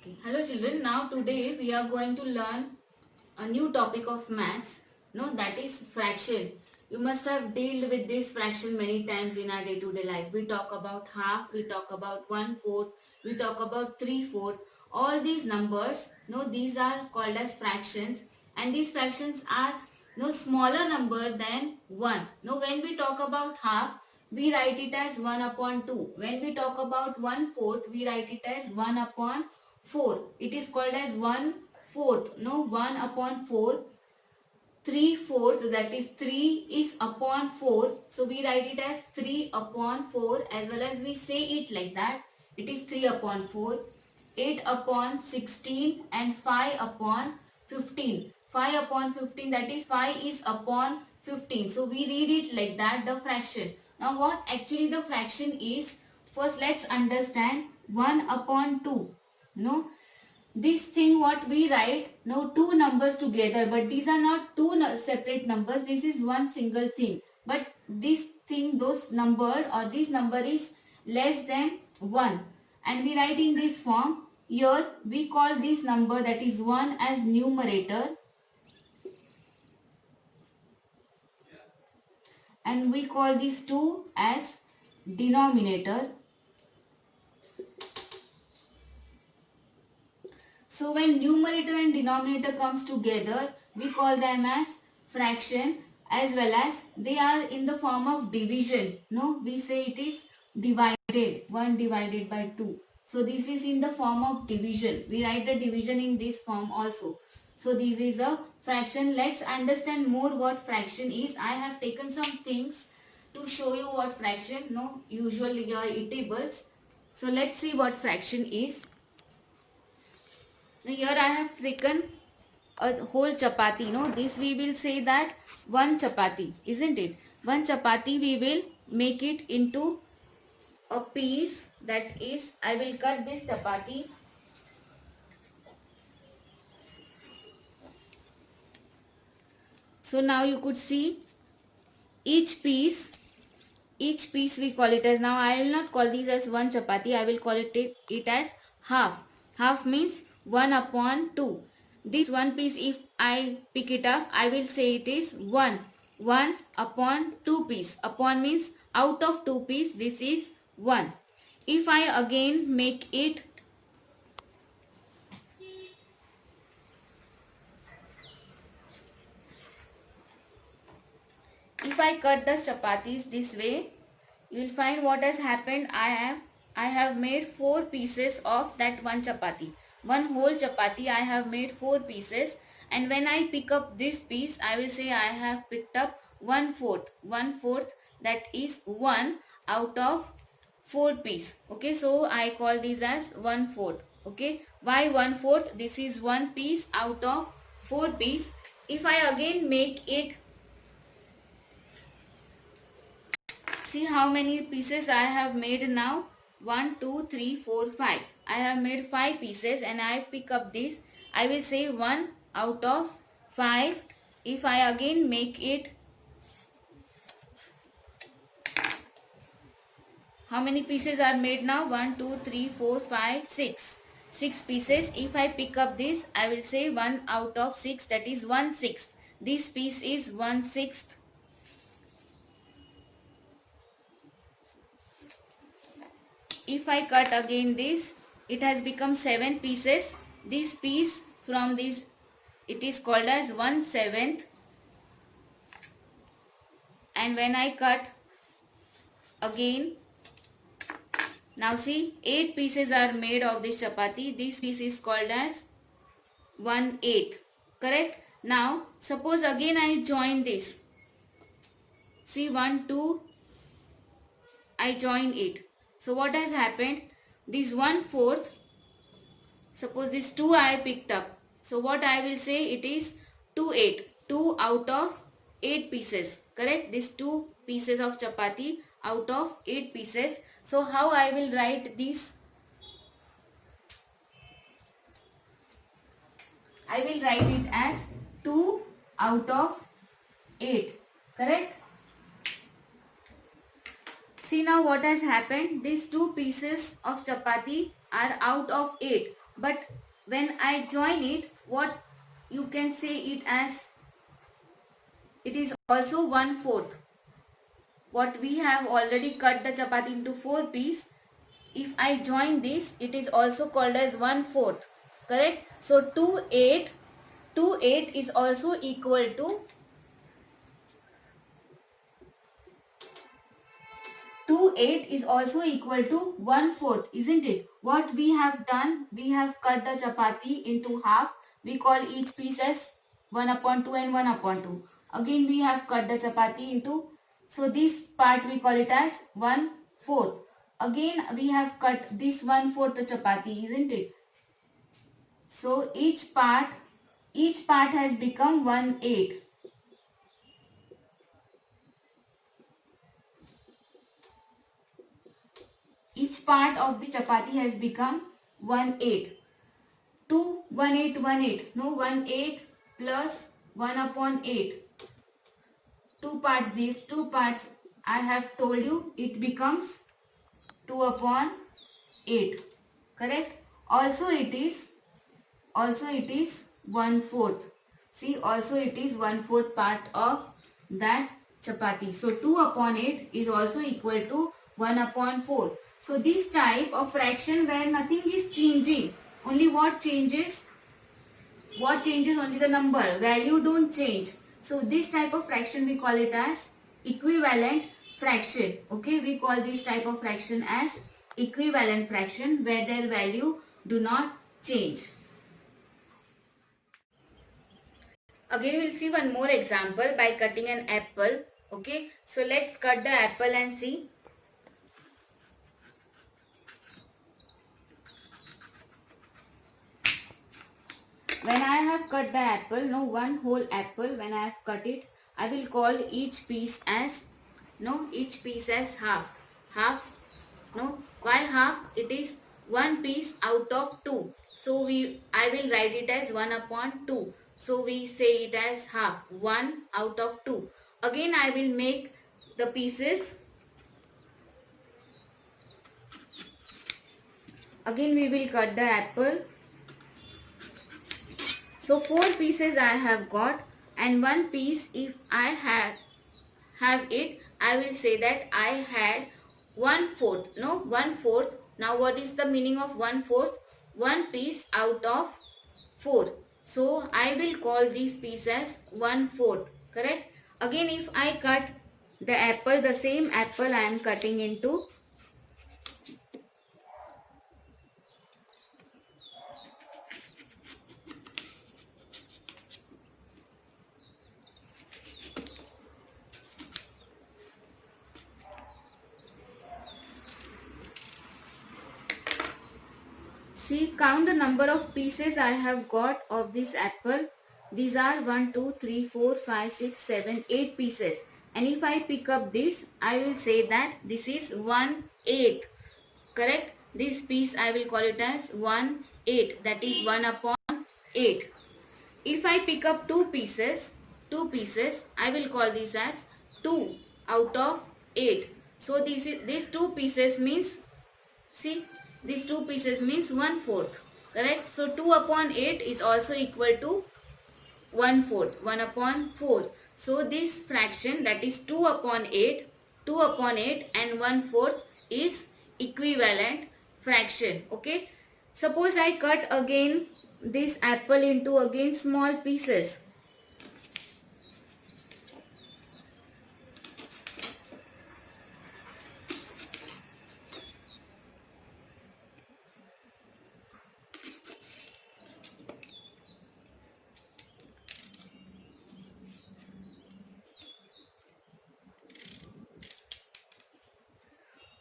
Okay. Hello children, now today we are going to learn a new topic of maths. No, that is fraction. You must have dealt with this fraction many times in our day-to-day life. We talk about half, we talk about 1/4, we talk about 3/4. All these numbers, no, these are called as fractions, and these fractions are no smaller number than 1. No, when we talk about half, we write it as 1 upon 2. When we talk about 1/4, we write it as 1 upon 4. It is called as 1/4. No, 1 upon 4. 3/4, that is 3 is upon 4. So we write it as 3 upon 4, as well as we say it like that. It is 3 upon 4. 8 upon 16 and 5 upon 15. 5 upon 15, that is 5 is upon 15. So we read it like that, the fraction. Now what actually the fraction is? First let's understand 1 upon 2. No, this thing what we write, no, two numbers together, but these are not two separate numbers. This is one single thing, but this thing, those number or this number is less than 1, and we write in this form. Here we call this number, that is 1, as numerator, and we call this 2 as denominator. So when numerator and denominator comes together, we call them as fraction, as well as they are in the form of division. No, we say it is divided, 1 divided by 2. So this is in the form of division. We write the division in this form also. So this is a fraction. Let's understand more what fraction is. I have taken some things to show you what fraction, no, usually your eatables. So let's see what fraction is. Now here I have taken a whole chapati. No, this we will say that one chapati, isn't it? One chapati we will make it into a piece. That is, I will cut this chapati. So now you could see each piece we call it as, now I will not call these as one chapati, I will call it as half. Half means 1 upon 2. This one piece, if I pick it up, I will say it is 1. 1 upon 2 piece. Upon means out of 2 piece, this is 1. If I again make it if I cut the chapatis this way, you will find what has happened. I have made 4 pieces of that one chapati. One whole chapati I have made 4 pieces, and when I pick up this piece, I will say I have picked up 1/4. 1/4, that is 1 out of 4 piece. Okay, so I call this as 1/4. Okay, why 1/4? This is 1 piece out of 4 piece. If I again make it, see how many pieces I have made now. 1, 2, 3, 4, 5. I have made 5 pieces, and I pick up this. I will say 1 out of 5. If I again make it, how many pieces are made now? 1, 2, 3, 4, 5, 6. 6 pieces. If I pick up this, I will say 1 out of 6, that is 1/6. This piece is 1/6. If I cut again this, it has become 7 pieces. This piece from this, it is called as 1/7. And when I cut again, now see 8 pieces are made of this chapati. This piece is called as 1/8. Correct? Now suppose again I join this. See 1, 2, I join it. So what has happened? This 1/4, suppose this 2 I picked up. So what I will say, it is 2/8. 2 out of 8 pieces. Correct? These 2 pieces of chapati out of 8 pieces. So how I will write this? I will write it as 2 out of 8. Correct? See now what has happened. These 2 pieces of chapati are out of 8. but when I join it, what you can say it as, it is also 1/4. What we have already cut the chapati into 4 pieces. If I join this, it is also called as 1/4. Correct? So 2/8 is also equal to 2/8 is also equal to 1/4, isn't it? What we have done, we have cut the chapati into half. We call each piece as 1/2 and 1/2. Again we have cut the chapati into, so this part we call it as 1/4. Again we have cut this 1/4 chapati, isn't it? So each part has become 1/8. Each part of the chapati has become 1/8. 2 1/8 1/8. No, 1/8 plus 1/8. Two parts, these two parts I have told you, it becomes 2/8. Correct? Also it is 1/4. See, also it is 1/4 part of that chapati. So 2/8 is also equal to 1/4. So this type of fraction where nothing is changing, only what changes? What changes? Only the number. Value don't change. So this type of fraction we call it as equivalent fraction. Okay, we call this type of fraction as equivalent fraction where their value do not change. Again we will see one more example by cutting an apple. Okay, so let's cut the apple and see. When I have cut the apple, no, one whole apple, when I have cut it, I will call each piece as, no, each piece as half. Half, no, why half? It is one piece out of 2. So I will write it as 1/2. So we say it as half, 1 out of 2. Again I will make the pieces. Again we will cut the apple. So 4 pieces I have got, and one piece if I have it, I will say that I had 1/4. No, 1/4. Now what is the meaning of 1/4? One piece out of 4. So I will call this piece as 1/4. Correct? Again if I cut the apple, the same apple I am cutting into. See, count the number of pieces I have got of this apple. These are 1, 2, 3, 4, 5, 6, 7, 8 pieces. And if I pick up this, I will say that this is 1/8. Correct? This piece I will call it as 1/8. That is 1/8. If I pick up two pieces, I will call this as 2 out of 8. So these two pieces means, see, these two pieces means 1/4. Correct? So 2/8 is also equal to 1/4. 1/4. So this fraction, that is 2/8, 2/8 and 1/4 is equivalent fraction. Okay. Suppose I cut again this apple into again small pieces.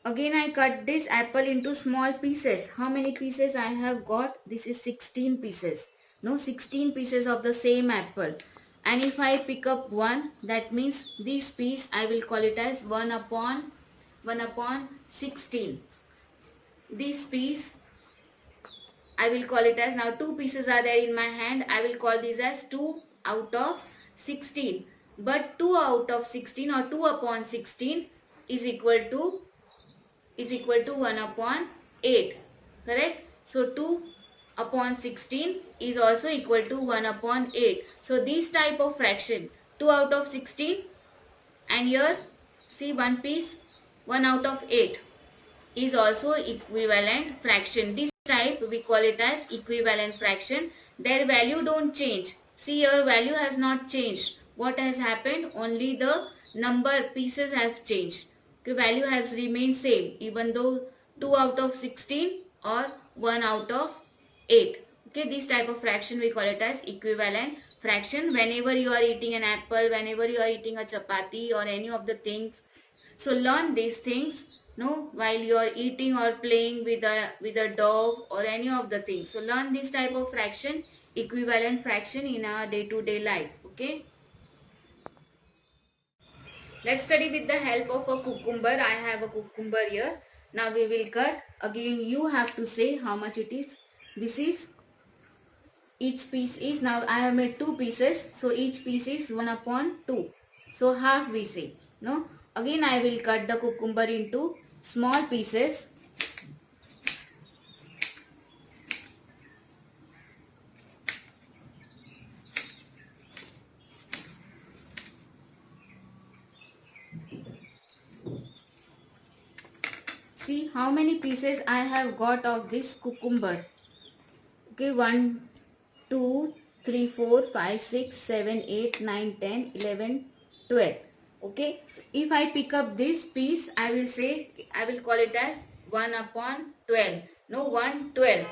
Again I cut this apple into small pieces. How many pieces I have got? This is 16 pieces. No, 16 pieces of the same apple. And if I pick up one, that means this piece I will call it as 1/16. This piece I will call it as, now two pieces are there in my hand. I will call this as 2 out of 16. But 2 out of 16 or 2/16 is equal to 1/8. Correct? So 2 upon 16 is also equal to 1 upon 8. So this type of fraction, 2 out of 16, and here see one piece, 1 out of 8 is also equivalent fraction. This type we call it as equivalent fraction. Their value don't change. See, your value has not changed. What has happened? Only the number pieces have changed. Okay, value has remained same even though 2 out of 16 or 1 out of 8. Okay, this type of fraction we call it as equivalent fraction. Whenever you are eating an apple, whenever you are eating a chapati or any of the things, so learn these things, no, while you are eating or playing with a dog or any of the things. So learn this type of fraction, equivalent fraction in our day-to-day life. Okay. Let's study with the help of a cucumber. I have a cucumber here. Now we will cut. Again, you have to say how much it is. This is, each piece is, now I have made two pieces. So each piece is 1 upon 2. So half we say. No. Again I will cut the cucumber into small pieces. See how many pieces I have got of this cucumber. Okay, 1, 2, 3, 4, 5, 6, 7, 8, 9, 10, 11, 12. Okay, if I pick up this piece, I will say, I will call it as 1 upon 12. No, 1/12.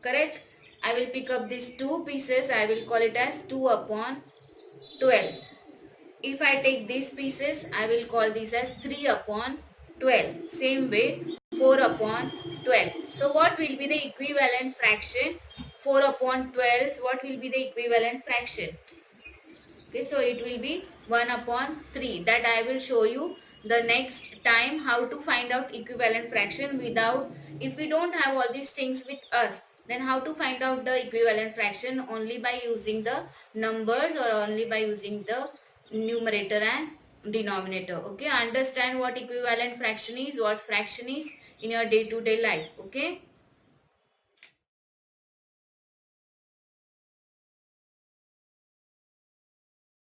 Correct? I will pick up these two pieces, I will call it as 2 upon 12. If I take these pieces, I will call this as 3 upon 12. Same way, 4 upon 12. So what will be the equivalent fraction? 4 upon 12, what will be the equivalent fraction? Okay, so it will be 1 upon 3. That I will show you the next time how to find out equivalent fraction without, if we don't have all these things with us, then how to find out the equivalent fraction? Only by using the numbers or only by using the numerator and denominator. Okay, understand what equivalent fraction is, what fraction is in your day-to-day life. Okay.